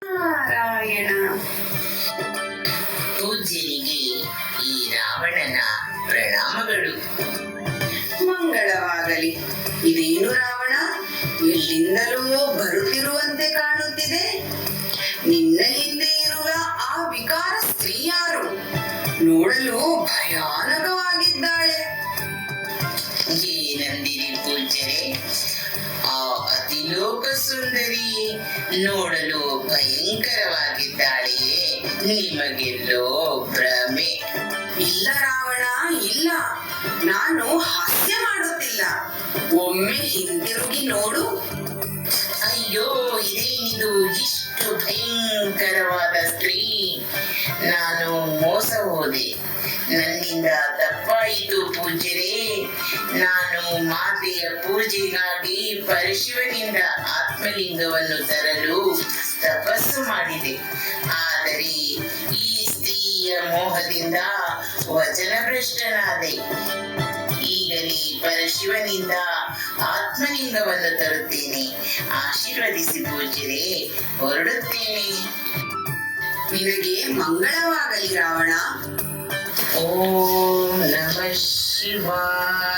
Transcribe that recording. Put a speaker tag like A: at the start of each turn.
A: ನಾರಾಯಣ.
B: ಪೂಜ್ಯರಿಗೆ ಈ ರಾವಣನ ಪ್ರಣಾಮಗಳು.
A: ಮಂಗಳವಾಗಲಿ. ಇದೇನು ರಾವಣ, ಎಲ್ಲಿಂದಲೂ ಬರುತ್ತಿರುವಂತೆ ಕಾಣುತ್ತಿದೆ. ನಿನ್ನ ಹಿಂದೆ ಇರುವ ಆ ವಿಕಾರ ಸ್ತ್ರೀ ಯಾರು? ನೋಡಲು ಭಯಾನಕವಾಗಿದ್ದಾಳೆ.
B: ಏನಂದಿರಿ ಪೂಜ್ಯರೇ? ಆ ಅತಿಲೋಕ ಸುಂದರಿ ನೋಡಲು ಭಯಂಕರವಾಗಿದ್ದಾಳೆಯೇ? ನಿಮಗೆಲ್ಲೋ ಭ್ರಮೆ.
A: ಇಲ್ಲ ರಾವಣ, ಇಲ್ಲ. ನಾನು ಹಾಸ್ಯ ಮಾಡುತ್ತಿಲ್ಲ. ಒಮ್ಮೆ ಹಿಂತಿರುಗಿ ನೋಡು.
B: ಅಯ್ಯೋ, ಇದೇನಿದು ಇಷ್ಟು ಭಯಂಕರವಾದ ಸ್ತ್ರೀ? ನಾನು ಮೋಸ ಹೋದೆ, ನನ್ನಿಂದ ತಪ್ಪಾಯಿತು ಪೂಜ್ಯರೇ. ನಾನು ಮಾತೆಯ ಪೂಜೆಗಾಗಿ ಪರಶಿವನಿಂದ ಆತ್ಮಲಿಂಗವನ್ನು ತರಲು ತಪಸ್ಸು ಮಾಡಿದೆ. ಆದರೆ ಈ ಸ್ತ್ರೀಯ ಮೋಹದಿಂದ ವಚನಭ್ರಷ್ಟನಾದೆ. ಈಗಲೇ ಪರಶಿವನಿಂದ ಆತ್ಮಲಿಂಗವನ್ನು ತರುತ್ತೇನೆ. ಆಶೀರ್ವದಿಸಿ ಪೂಜ್ಯರೇ, ಹೊರಡುತ್ತೇನೆ.
A: ನಿನಗೆ ಮಂಗಳವಾಗಲಿ ರಾವಣ.
B: ಓಂ ನಮಃ ಶಿವಾಯ.